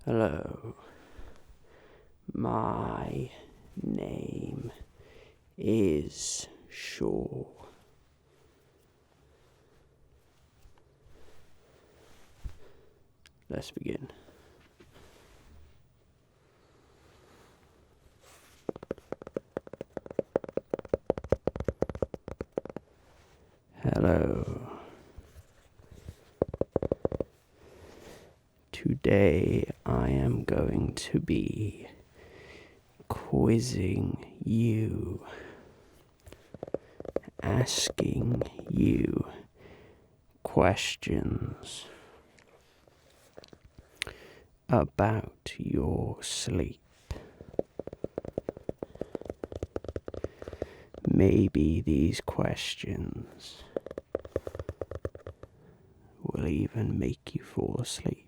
Hello, my name is Shure. Let's begin. Hello. Today I am going to be quizzing you, asking you questions about your sleep. Maybe these questions will even make you fall asleep.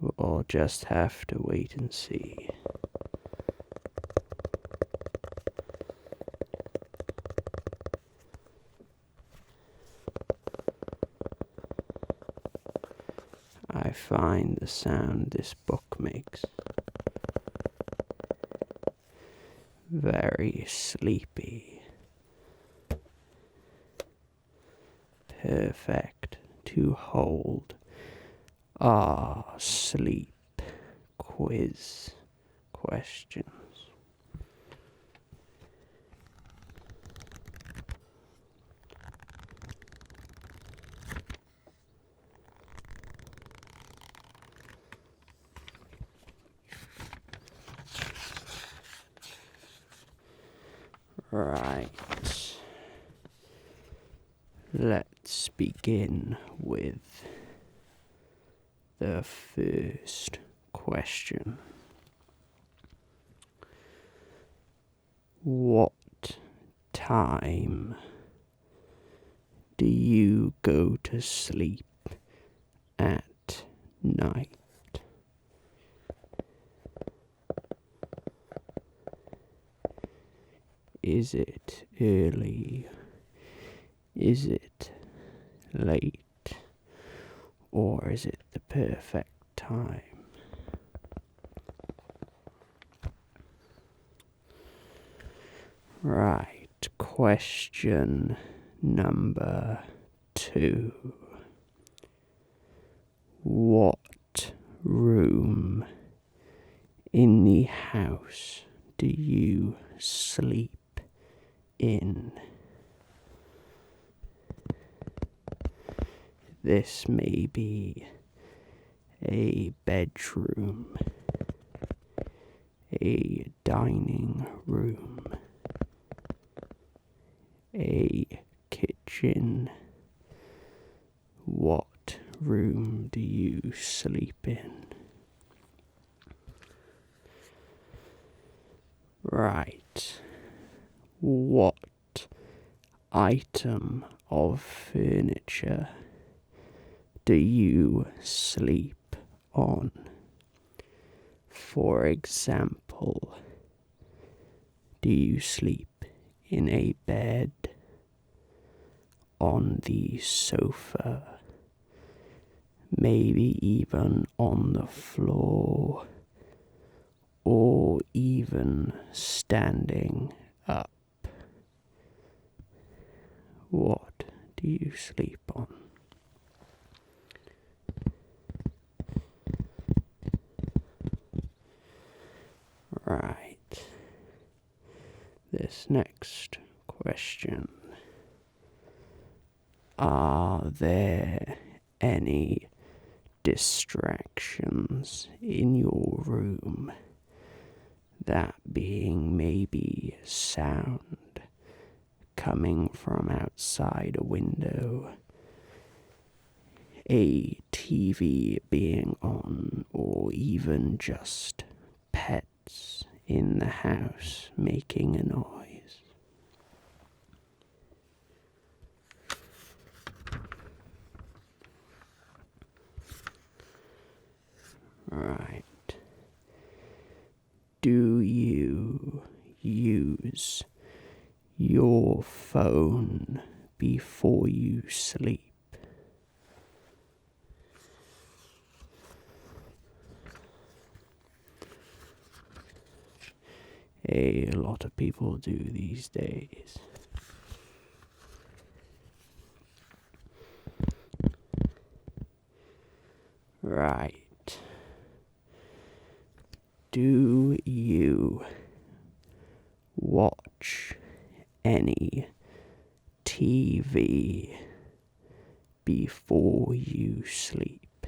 We'll just have to wait and see. I find the sound this book makes very sleepy. Perfect to hold our sleep quiz questions. Right. Let's begin with the first question. What time do you go to sleep at night? Is it early? Is it late? Or is it the perfect time? Right, question number 2. What room in the house do you sleep in? This may be a bedroom, a dining room, a kitchen. What room do you sleep in? Right. What item of furniture do you sleep on? For example, do you sleep in a bed, on the sofa, maybe even on the floor, or even standing up? What do you sleep on? Right. This next question. Are there any distractions in your room? That being maybe sound coming from outside a window, a TV being on, or even just pets in the house making a noise. Right. Do you use your phone before you you sleep. A lot of people do these days. Right. Do you watch any TV before you sleep?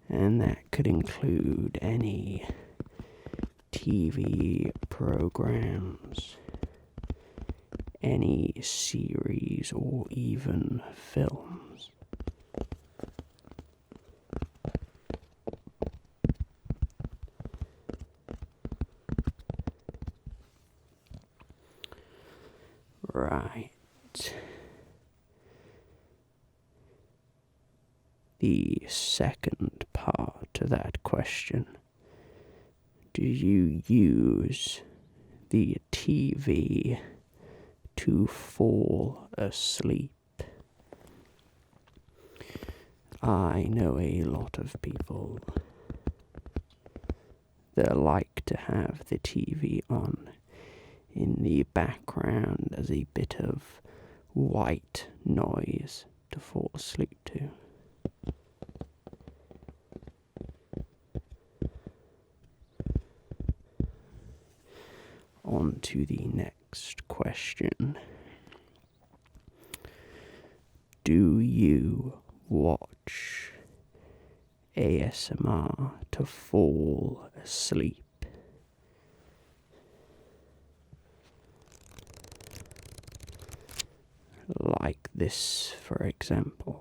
And that could include any TV programs, any series, or even films. Right. The second part to that question: do you use the TV to fall asleep? I know a lot of people that like to have the TV on in the background as a bit of white noise to fall asleep to. On to the next question. Do you watch ASMR to fall asleep? Like this, for example.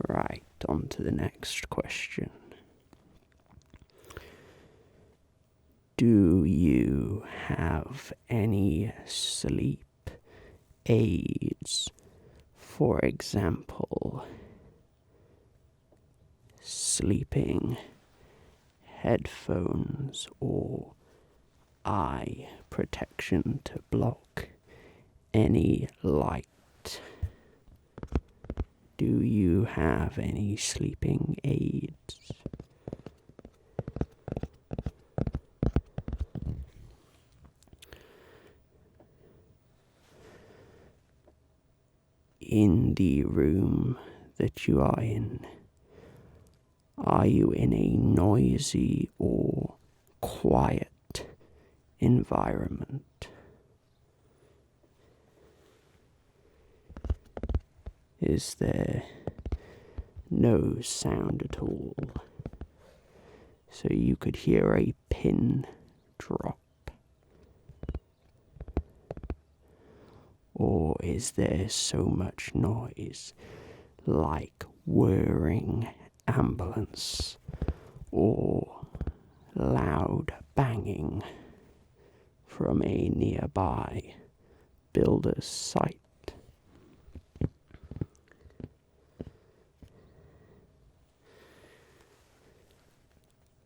Right, on to the next question. Do you have any sleep aids? For example, sleeping headphones or eye protection to block any light. Do you have any sleeping aids? In the room that you are you in a noisy or quiet environment? Is there no sound at all, so you could hear a pin drop? Or is there so much noise, like whirring ambulance or loud banging from a nearby builder's site?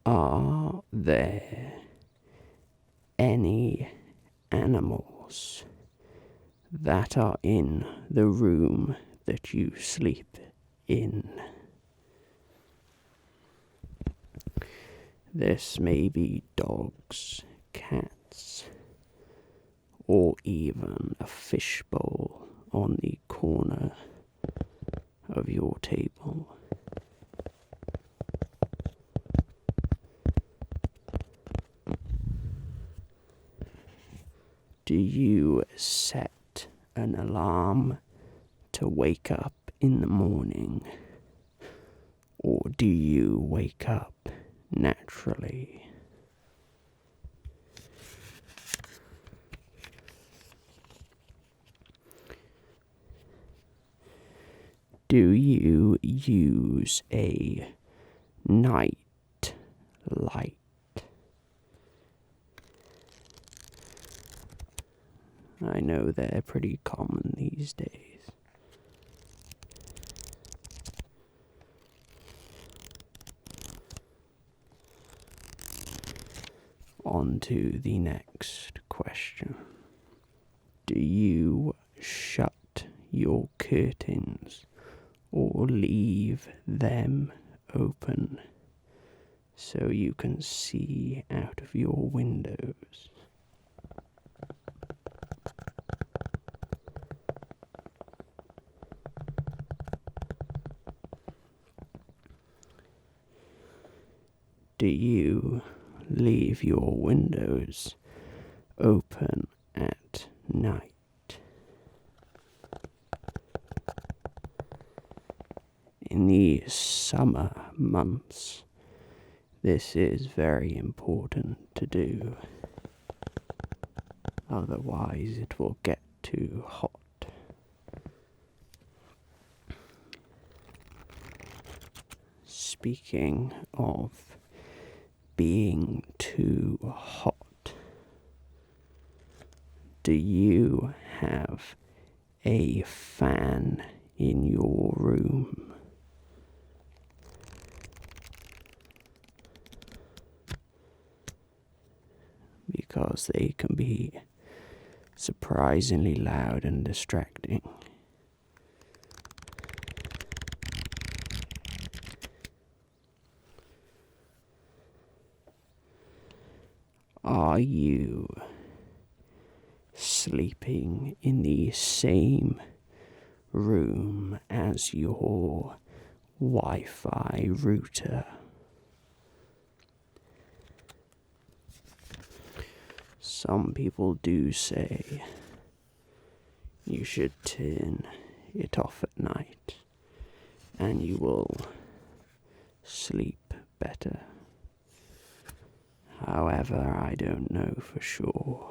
Are there any animals that are in the room that you sleep in? This may be dogs, cats, or even a fishbowl on the corner of your table. Do you set an alarm to wake up in the morning, or do you wake up naturally? Do you use a night light? I know they're pretty common these days. On to the next question. Do you shut your curtains or leave them open so you can see out of your windows? Do you leave your windows open at night? In the summer months, this is very important to do. Otherwise, it will get too hot. Speaking of being too hot, do you have a fan in your room? Because they can be surprisingly loud and distracting. Are you sleeping in the same room as your Wi-Fi router? Some people do say you should turn it off at night and you will sleep better. However, I don't know for sure.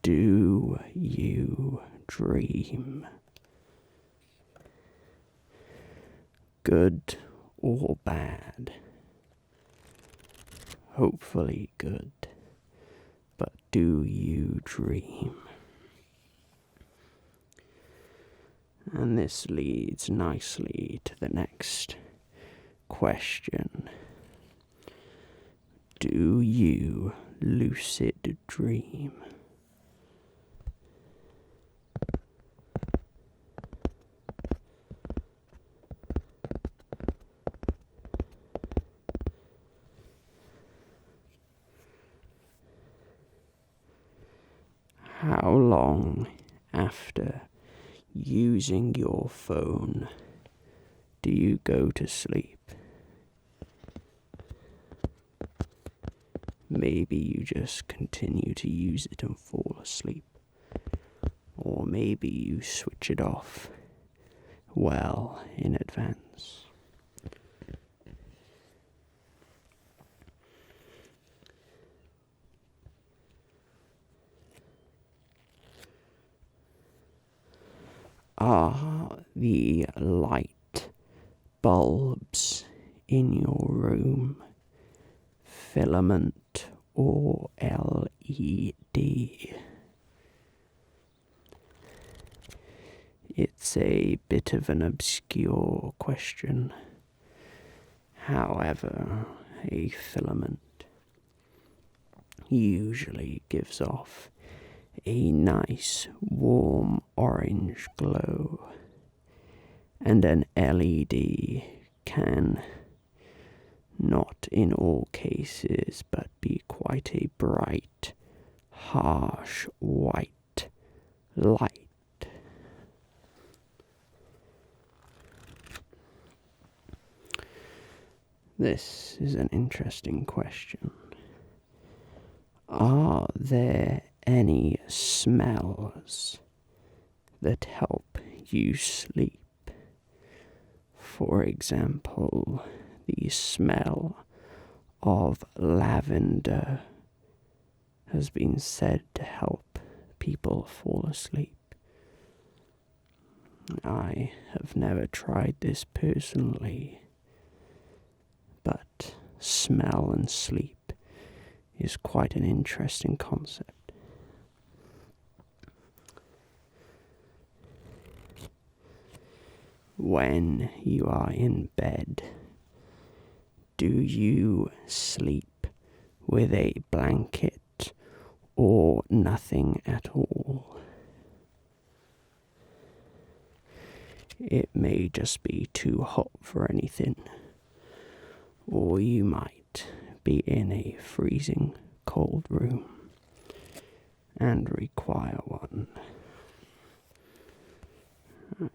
Do you dream? Good or bad? Hopefully good. But do you dream? And this leads nicely to the next question. Do you lucid dream? How long after using your phone do you go to sleep? Maybe you just continue to use it and fall asleep. Or maybe you switch it off well in advance. Are the light bulbs in your room filament or LED? It's a bit of an obscure question. However, a filament usually gives off a nice warm orange glow, and an LED can, not in all cases, but be quite a bright, harsh white light. This is an interesting question. Are there any smells that help you sleep? For example, the smell of lavender has been said to help people fall asleep. I have never tried this personally, but smell and sleep is quite an interesting concept. when you are in bed, do you sleep with a blanket or nothing at all? It may just be too hot for anything, or you might be in a freezing cold room and require one. Right.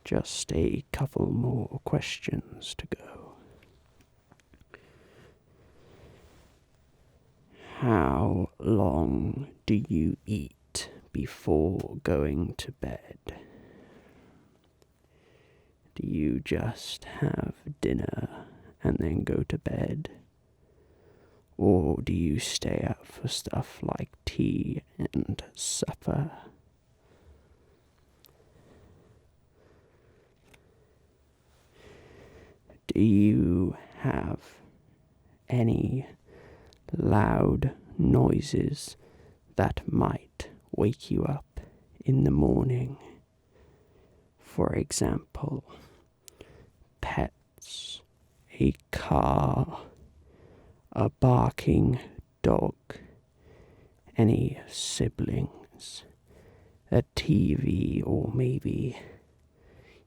Just a couple more questions to go. How long do you eat before going to bed? Do you just have dinner and then go to bed? Or do you stay up for stuff like tea and supper? Do you have any loud noises that might wake you up in the morning? For example, pets, a car, a barking dog, any siblings, a TV, or maybe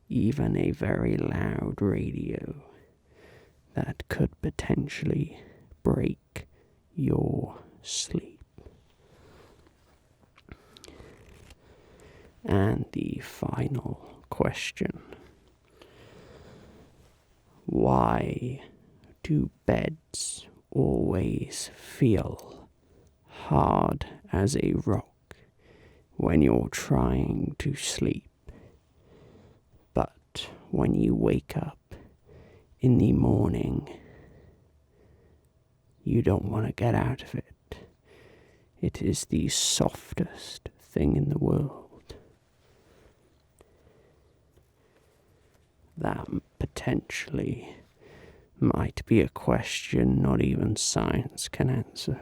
even a very loud radio that could potentially break your sleep. And the final question: why do beds always feel hard as a rock when you're trying to sleep, but when you wake up in the morning, you don't want to get out of it? It is the softest thing in the world. That potentially might be a question not even science can answer.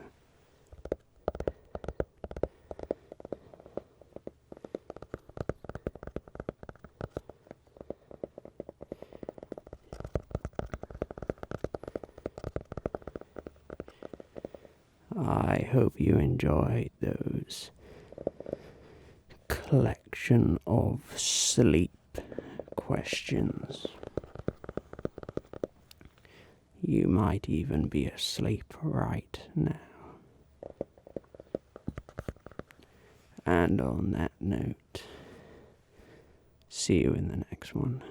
I hope you enjoyed those collection of sleep questions. You might even be asleep right now. And on that note, see you in the next one.